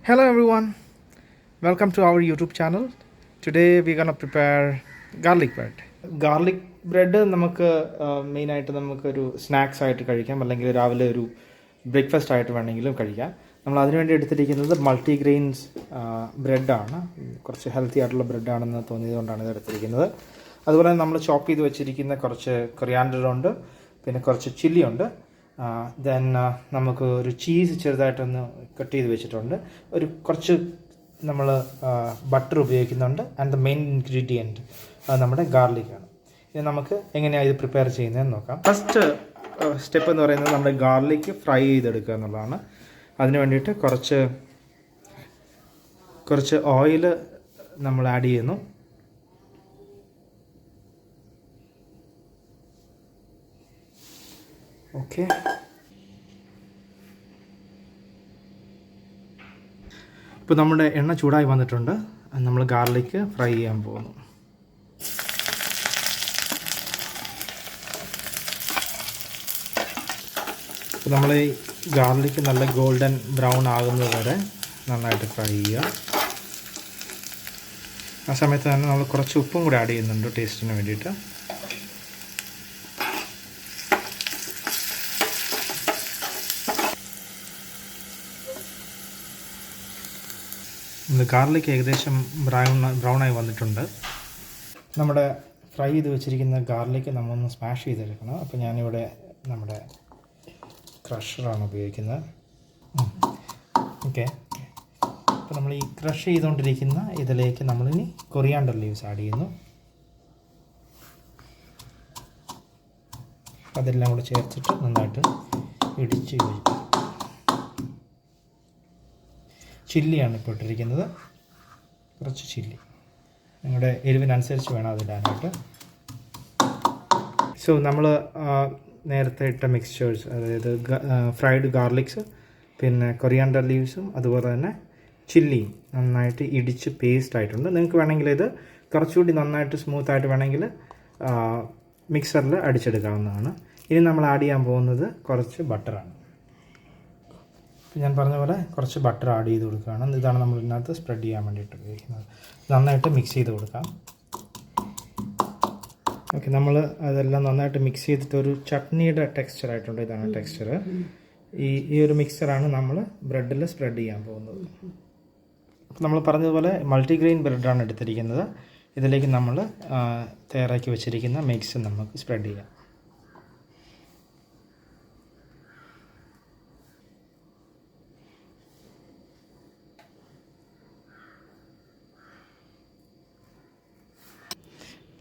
Hello everyone, welcome to our YouTube channel. Today we're gonna prepare garlic bread. Garlic bread നമുക്ക് മെയിനായിട്ട് നമുക്കൊരു snacks ആയിട്ട് കഴിക്കാം, അല്ലെങ്കിൽ രാവിലെ ഒരു ബ്രേക്ക്ഫാസ്റ്റ് ആയിട്ട് വേണമെങ്കിലും കഴിക്കാം. നമ്മൾ അതിനുവേണ്ടി എടുത്തിരിക്കുന്നത് മൾട്ടിഗ്രെയിൻസ് ബ്രെഡാണ്. കുറച്ച് ഹെൽത്തി ആയിട്ടുള്ള ബ്രെഡാണെന്ന് തോന്നിയതുകൊണ്ടാണ് ഇത് എടുത്തിരിക്കുന്നത്. അതുപോലെ നമ്മൾ ചോപ്പ് ചെയ്ത് വെച്ചിരിക്കുന്ന കുറച്ച് കൊറിയാൻഡർ ഉണ്ട്, പിന്നെ കുറച്ച് ചില്ലി ഉണ്ട്. ദെൻ നമുക്ക് ഒരു ചീസ് ചെറുതായിട്ടൊന്ന് കട്ട് ചെയ്ത് വെച്ചിട്ടുണ്ട്. കുറച്ച് നമ്മൾ ബട്ടർ ഉപയോഗിക്കുന്നുണ്ട്. ആൻഡ് ദ മെയിൻ ഇൻഗ്രീഡിയൻറ്റ് അത് നമ്മുടെ ഗാർലിക്കാണ്. ഇനി നമുക്ക് എങ്ങനെയാണ് ഇത് പ്രിപ്പയർ ചെയ്യുന്നതെന്ന് നോക്കാം. ഫസ്റ്റ് സ്റ്റെപ്പ് എന്ന് പറയുന്നത് നമ്മുടെ ഗാർലിക്ക് ഫ്രൈ ചെയ്തെടുക്കുക എന്നുള്ളതാണ്. അതിന് വേണ്ടിയിട്ട് കുറച്ച് ഓയിൽ നമ്മൾ ആഡ് ചെയ്യുന്നു. ഓക്കെ, ഇപ്പോൾ നമ്മുടെ എണ്ണ ചൂടായി വന്നിട്ടുണ്ട്. നമ്മൾ ഗാർലിക്ക് ഫ്രൈ ചെയ്യാൻ പോകുന്നു. അപ്പോൾ നമ്മൾ ഈ ഗാർലിക്ക് നല്ല ഗോൾഡൻ ബ്രൗൺ ആകുന്നത് വരെ നന്നായിട്ട് ഫ്രൈ ചെയ്യുക. ആ സമയത്ത് തന്നെ നമ്മൾ കുറച്ച് ഉപ്പും കൂടി ആഡ് ചെയ്യുന്നുണ്ട് ടേസ്റ്റിന് വേണ്ടിയിട്ട്. ഗാർലിക്ക് ഏകദേശം ബ്രൗണായി വന്നിട്ടുണ്ട്. നമ്മുടെ ഫ്രൈ ചെയ്ത് വെച്ചിരിക്കുന്ന ഗാർലിക്ക് നമ്മളൊന്ന് സ്മാഷ് ചെയ്തെടുക്കണം. അപ്പോൾ ഞാനിവിടെ നമ്മുടെ ക്രഷറാണ് ഉപയോഗിക്കുന്നത്. ഓക്കെ, അപ്പോൾ നമ്മൾ ഈ ക്രഷ് ചെയ്തുകൊണ്ടിരിക്കുന്ന ഇതിലേക്ക് നമ്മളിനി കൊറിയാണ്ടർ ലീവ്സ് ആഡ് ചെയ്യുന്നു. അതെല്ലാം കൂടെ ചേർത്തിട്ട് നന്നായിട്ട് ഇടിച്ച് യോജിപ്പിക്കും. ചില്ലിയാണ് ഇപ്പോൾ ഇട്ടിരിക്കുന്നത്, കുറച്ച് ചില്ലി നിങ്ങളുടെ എരിവിനനുസരിച്ച് വേണം അതിടാനായിട്ട്. സോ നമ്മൾ നേരത്തെ ഇട്ട മിക്സ്ചേഴ്സ്, അതായത് ഫ്രൈഡ് ഗാർലിക്സ്, പിന്നെ കൊറിയാണ്ടർ ലീവ്സും അതുപോലെ തന്നെ ചില്ലിയും നന്നായിട്ട് ഇടിച്ച് പേസ്റ്റ് ആയിട്ടുണ്ട്. നിങ്ങൾക്ക് വേണമെങ്കിൽ ഇത് കുറച്ചുകൂടി നന്നായിട്ട് സ്മൂത്തായിട്ട് വേണമെങ്കിൽ മിക്സറിൽ അടിച്ചെടുക്കാവുന്നതാണ്. ഇനി നമ്മൾ ആഡ് ചെയ്യാൻ പോകുന്നത് കുറച്ച് ബട്ടറാണ്. ഞാൻ പറഞ്ഞ പോലെ കുറച്ച് ബട്ടർ ആഡ് ചെയ്ത് കൊടുക്കുകയാണ്. ഇതാണ് നമ്മൾ ഇതിനകത്ത് സ്പ്രെഡ് ചെയ്യാൻ വേണ്ടിയിട്ട് ഉപയോഗിക്കുന്നത്. നന്നായിട്ട് മിക്സ് ചെയ്ത് കൊടുക്കാം. ഓക്കെ, നമ്മൾ അതെല്ലാം നന്നായിട്ട് മിക്സ് ചെയ്തിട്ട് ഒരു ചട്നിയുടെ ടെക്സ്ചർ ആയിട്ടുണ്ട്. ഇതാണ് ടെക്സ്ചർ. ഈ ഒരു മിക്സറാണ് നമ്മൾ ബ്രെഡിൽ സ്പ്രെഡ് ചെയ്യാൻ പോകുന്നത്. നമ്മൾ പറഞ്ഞതുപോലെ മൾട്ടിഗ്രെയിൻ ബ്രെഡാണ് എടുത്തിരിക്കുന്നത്. ഇതിലേക്ക് നമ്മൾ തയ്യാറാക്കി വെച്ചിരിക്കുന്ന മിക്സ് നമുക്ക് സ്പ്രെഡ് ചെയ്യാം.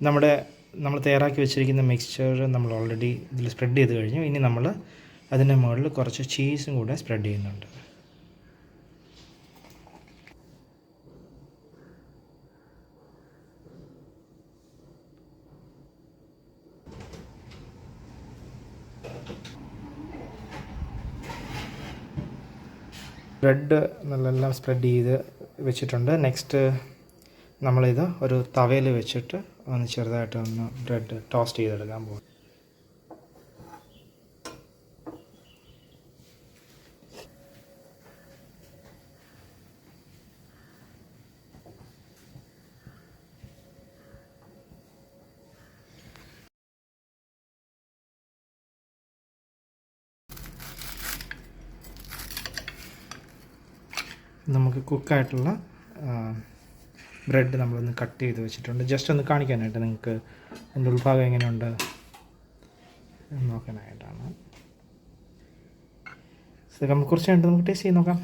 നമ്മൾ തയ്യാറാക്കി വെച്ചിരിക്കുന്ന മിക്സ്ചർ നമ്മൾ ഓൾറെഡി ഇതിൽ സ്പ്രെഡ് ചെയ്ത് കഴിഞ്ഞു. ഇനി നമ്മൾ അതിൻ്റെ മുകളിൽ കുറച്ച് ചീസും കൂടെ സ്പ്രെഡ് ചെയ്യുന്നുണ്ട്. ബ്രെഡ് നല്ലെല്ലാം സ്പ്രെഡ് ചെയ്ത് വെച്ചിട്ടുണ്ട്. നെക്സ്റ്റ് നമ്മളിത് ഒരു തവയിൽ വെച്ചിട്ട് ഒന്ന് ചെറുതായിട്ട് ഒന്ന് ബ്രെഡ് ടോസ്റ്റ് ചെയ്തെടുക്കാൻ പോകും. നമുക്ക് കുക്കായിട്ടുള്ള ബ്രെഡ് നമ്മളൊന്ന് കട്ട് ചെയ്ത് വെച്ചിട്ടുണ്ട്. ജസ്റ്റ് ഒന്ന് കാണിക്കാനായിട്ട്, നിങ്ങൾക്ക് അതിൻ്റെ ഉൾഭാഗം എങ്ങനെയുണ്ട് നോക്കാനായിട്ടാണ്. നമുക്ക് കുറച്ച് കഴിഞ്ഞിട്ട് നമുക്ക് ടേസ്റ്റ് ചെയ്ത് നോക്കാം.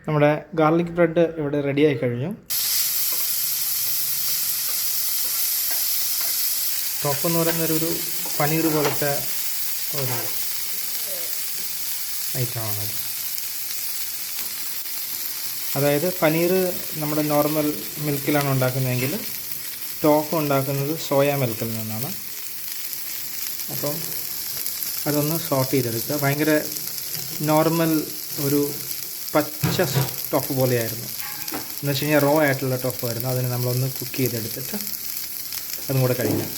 നമ്മുടെ ഗാർലിക് ബ്രെഡ് ഇവിടെ റെഡിയായി കഴിഞ്ഞു. ടോപ്പ് എന്ന് പറയുന്ന ഒരു പനീർ പോലത്തെ ഒരു ഐറ്റമാണത്. അതായത് പനീർ നമ്മുടെ നോർമൽ മിൽക്കിലാണ് ഉണ്ടാക്കുന്നതെങ്കിൽ ടോഫ് ഉണ്ടാക്കുന്നത് സോയ മിൽക്കിൽ നിന്നാണ്. അപ്പം അതൊന്ന് സോട്ട് ചെയ്തെടുക്കുക. ഭയങ്കര നോർമൽ ഒരു പച്ച ടോഫ് പോലെയായിരുന്നു. എന്ന് വെച്ച് കഴിഞ്ഞാൽ റോ ആയിട്ടുള്ള ടോഫായിരുന്നു. അതിന് നമ്മളൊന്ന് കുക്ക് ചെയ്തെടുത്തിട്ട് അതും കൂടെ കഴിക്കാം.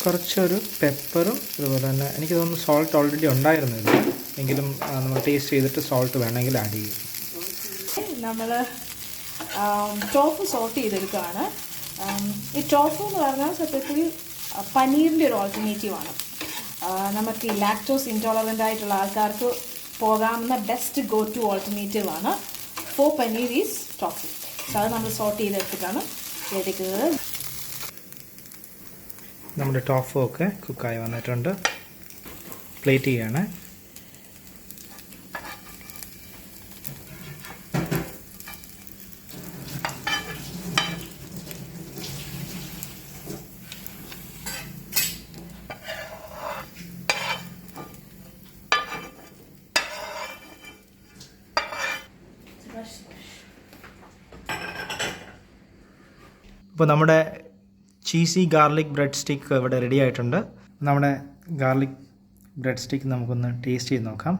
കുറച്ചൊരു പെപ്പറും അതുപോലെ തന്നെ എനിക്ക് തോന്നുന്നു സോൾട്ട് ഓൾറെഡി ഉണ്ടായിരുന്നു ഇതിൽ. എങ്കിലും നമ്മൾ ടേസ്റ്റ് ചെയ്തിട്ട് സോൾട്ട് വേണമെങ്കിൽ ആഡ് ചെയ്യും. നമ്മൾ ടോഫു സോട്ട് ചെയ്തെടുക്കുകയാണ്. ഈ ടോഫു എന്ന് പറഞ്ഞാൽ സത്യത്തിൽ പനീറിൻ്റെ ഒരു ഓൾട്ടർനേറ്റീവാണ്. നമുക്ക് ഈ ലാക്ടോസ് ഇൻടോളറൻ്റ് ആയിട്ടുള്ള ആൾക്കാർക്ക് പോകാവുന്ന ബെസ്റ്റ് ഗോ ടു ഓൾട്ടർനേറ്റീവ് ആണ്. For paneer is tofu. So അത് നമ്മൾ സോട്ട് ചെയ്തെടുത്തിട്ടാണ് എടുക്കുന്നത്. നമ്മുടെ ടോഫു ഒക്കെ കുക്കായി വന്നിട്ടുണ്ട്. പ്ലേറ്റ് ചെയ്യാണ്. അപ്പോൾ നമ്മുടെ ചീസി ഗാർലിക് ബ്രെഡ് സ്റ്റിക്ക് ഇവിടെ റെഡി ആയിട്ടുണ്ട്. നമ്മുടെ ഗാർലിക് ബ്രെഡ് സ്റ്റിക്ക് നമുക്കൊന്ന് ടേസ്റ്റ് ചെയ്ത് നോക്കാം.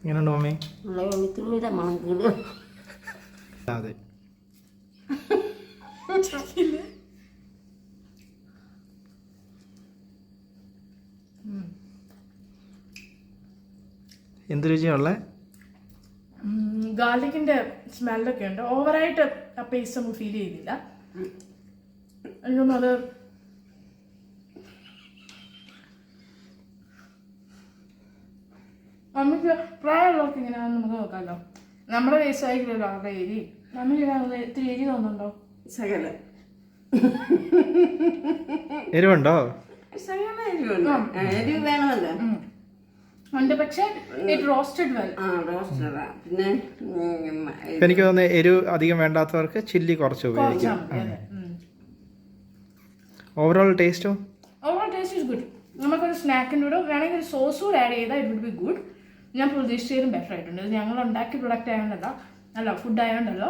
എങ്ങനെയുണ്ട് മമ്മി? അതെ, എന്ത് രുചിയുള്ള ഗാർലിക്കിൻ്റെ സ്മെല്ലൊക്കെ ഉണ്ട്. ഓവറായിട്ട് ആ പേസ്റ്റ് നമുക്ക് ഫീൽ ചെയ്തില്ല. എനിക്കൊന്നും അത് നമുക്ക് പ്രായമുള്ളവർക്ക് ഇങ്ങനെയാണെന്ന് നമുക്ക് നോക്കാമല്ലോ. നമ്മുടെ വയസ്സായിക്കില്ലല്ലോ ആരുടെ എരി. നമുക്ക് ഇത്തിരി എരി തോന്നുന്നുണ്ടോ? സകല എരിവുണ്ടോ? സകല എരിവ് വേണമല്ലോ. ഉണ്ട്, പക്ഷേ റോസ്റ്റഡ് വെൽ. പിന്നെ എനിക്ക് തോന്നുന്നു എരിവ് അധികം വേണ്ടാത്തവർക്ക് ചില്ലി കുറച്ച് ഉപയോഗിക്കാം. ഓവറോൾ ടേസ്റ്റോ? Overall taste is good. നമുക്കൊരു സ്നാക്കിൻ്റെ കൂടെ വേണമെങ്കിൽ ഒരു സോസ് കൂടെ ആഡ് ചെയ്താൽ ഇറ്റ് വുഡ് ബി ഗുഡ്. ഞാൻ പ്രതീക്ഷിച്ചതിലും ബെറ്റർ ആയിട്ടുണ്ട്. ഇത് ഞങ്ങൾ ഉണ്ടാക്കിയ പ്രൊഡക്റ്റ് ആയതുകൊണ്ടല്ല, അല്ല ഫുഡ് ആയതുകൊണ്ടല്ലോ,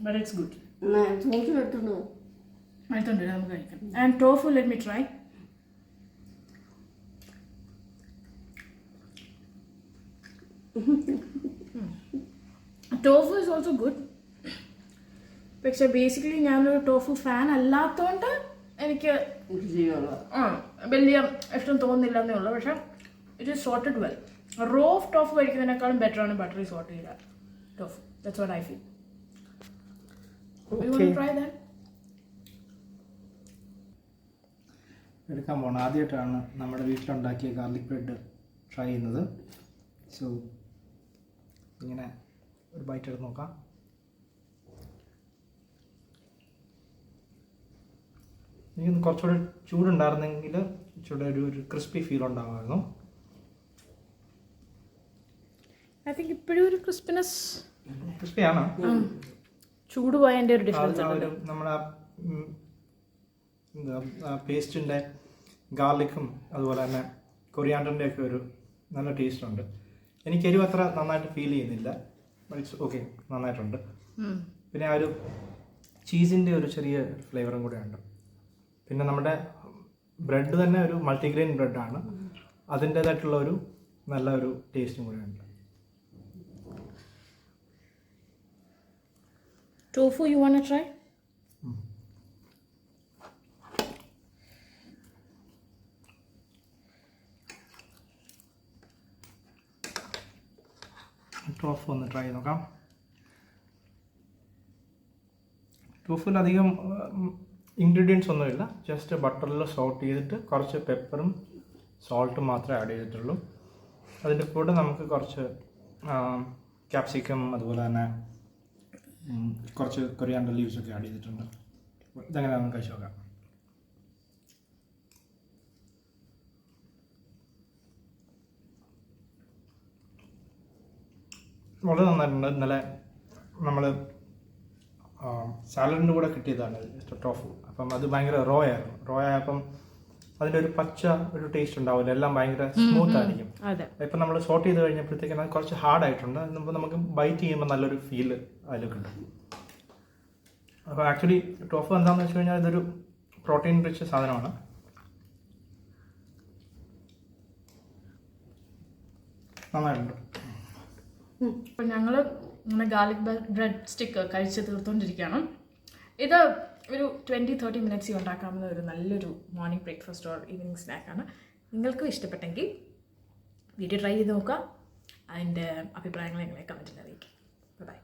ബട്ട് ഇറ്റ്സ് ഗുഡ്. അടുത്തുണ്ട്, നമുക്ക് കഴിക്കാം. And tofu let me try. Tofu is also good. പക്ഷെ ബേസിക്കലി ഞാനൊരു ടോഫു ഫാൻ അല്ലാത്തതുകൊണ്ട് എനിക്ക് വലിയ ഇഷ്ടം തോന്നുന്നില്ല എന്നേ ഉള്ളൂ. പക്ഷെ it is sorted well. Raw of tofu കഴിക്കുന്നതിനേക്കാളും ബെറ്റർ ആണ് ബട്ടറി സോർട്ട് ചെയ്ത tofu. That's what I feel. You want to try that? എടുക്കാൻ പോകണം. ആദ്യമായിട്ടാണ് നമ്മുടെ വീട്ടിലുണ്ടാക്കിയ ഗാർലിക് ബ്രെഡ് ട്രൈ ചെയ്യുന്നത്. സോ ഇങ്ങനെ ഒരു ബൈറ്റ് എടുത്ത് നോക്കാം. എനിക്കൊന്ന് കുറച്ചുകൂടെ ചൂടുണ്ടായിരുന്നെങ്കിൽ ഇച്ചിരി ഒരു ക്രിസ്പി ഫീൽ ഉണ്ടാകുമായിരുന്നു. ഐ തിങ്ക് ഇപ്പോഴും ഒരു ക്രിസ്പിയാണ്. ചൂട് പോയതിൻ്റെ ഒരു ഡിഫറൻസ്. നമ്മുടെ പേസ്റ്റിൻ്റെ ഗാർലിക്കും അതുപോലെ തന്നെ കൊറിയാണ്ടറിൻ്റെ ഒക്കെ ഒരു നല്ല ടേസ്റ്റ് ഉണ്ട്. എനിക്ക് എരിവ് അത്ര നന്നായിട്ട് ഫീൽ ചെയ്യുന്നില്ല. ഇറ്റ്സ് ഓക്കെ, നന്നായിട്ടുണ്ട്. പിന്നെ ആ ഒരു ചീസിൻ്റെ ഒരു ചെറിയ ഫ്ലേവറും കൂടെ ഉണ്ട്. പിന്നെ നമ്മുടെ ബ്രെഡ് തന്നെ ഒരു മൾട്ടിഗ്രെയിൻ ബ്രെഡാണ്. അതിൻ്റേതായിട്ടുള്ള ഒരു നല്ല ഒരു ടേസ്റ്റും കൂടെ ഉണ്ട്. Tofu, you want to try? Tofu ഒന്ന് ട്രൈ ചെയ്ത് നോക്കാം. ടോഫുവിൽ അധികം ഇൻഗ്രീഡിയൻസ് ഒന്നുമില്ല. ജസ്റ്റ് ബട്ടറിൽ സോട്ട് ചെയ്തിട്ട് കുറച്ച് പെപ്പറും സോൾട്ടും മാത്രമേ ആഡ് ചെയ്തിട്ടുള്ളൂ. അതിൻ്റെ കൂടെ നമുക്ക് കുറച്ച് ക്യാപ്സിക്കം അതുപോലെ തന്നെ കുറച്ച് കൊറിയാണ്ടർ ലീവ്സൊക്കെ ആഡ് ചെയ്തിട്ടുണ്ട്. ഇതെങ്ങനെ നമുക്ക് കഴിച്ചു നോക്കാം. വളരെ നന്നായിട്ടുണ്ട്. ഇന്നലെ നമ്മൾ സാലഡിൻ്റെ കൂടെ കിട്ടിയതാണ് ടോഫു. അപ്പം അത് ഭയങ്കര റോ ആയപ്പം അതിൻ്റെ ഒരു പച്ച ഒരു ടേസ്റ്റ് ഉണ്ടാവില്ല. എല്ലാം ഭയങ്കര സ്മൂത്ത് ആയിരിക്കും. ഇപ്പം നമ്മൾ സോട്ട് ചെയ്ത് കഴിഞ്ഞപ്പോഴത്തേക്കും അത് കുറച്ച് ഹാർഡായിട്ടുണ്ട്. നമുക്ക് ബൈറ്റ് ചെയ്യുമ്പോൾ നല്ലൊരു ഫീൽ അതിലൊക്കെ ഉണ്ട്. അപ്പോൾ ആക്ച്വലി ടോഫു എന്താണെന്ന് വെച്ച് കഴിഞ്ഞാൽ ഇതൊരു പ്രോട്ടീൻ റിച്ച് സാധനമാണ്. നന്നായിട്ടുണ്ട്. അപ്പോൾ ഞങ്ങൾ ഇങ്ങനെ ഗാർലിക് ബ്രെഡ് സ്റ്റിക്ക് കഴിച്ച് തീർത്തുകൊണ്ടിരിക്കുകയാണ്. ഇത് ഒരു 20-30 മിനിറ്റ്സ് ഉണ്ടാക്കാവുന്ന ഒരു നല്ലൊരു മോർണിംഗ് ബ്രേക്ക്ഫാസ്റ്റ് ഓർ ഈവനിങ് സ്നാക്കാണ്. നിങ്ങൾക്കും ഇഷ്ടപ്പെട്ടെങ്കിൽ വീഡിയോ ട്രൈ ചെയ്ത് നോക്കുക. അതിൻ്റെ അഭിപ്രായങ്ങൾ ഞങ്ങളെ കമൻറ്റിൽ അറിയിക്കും. ബൈ.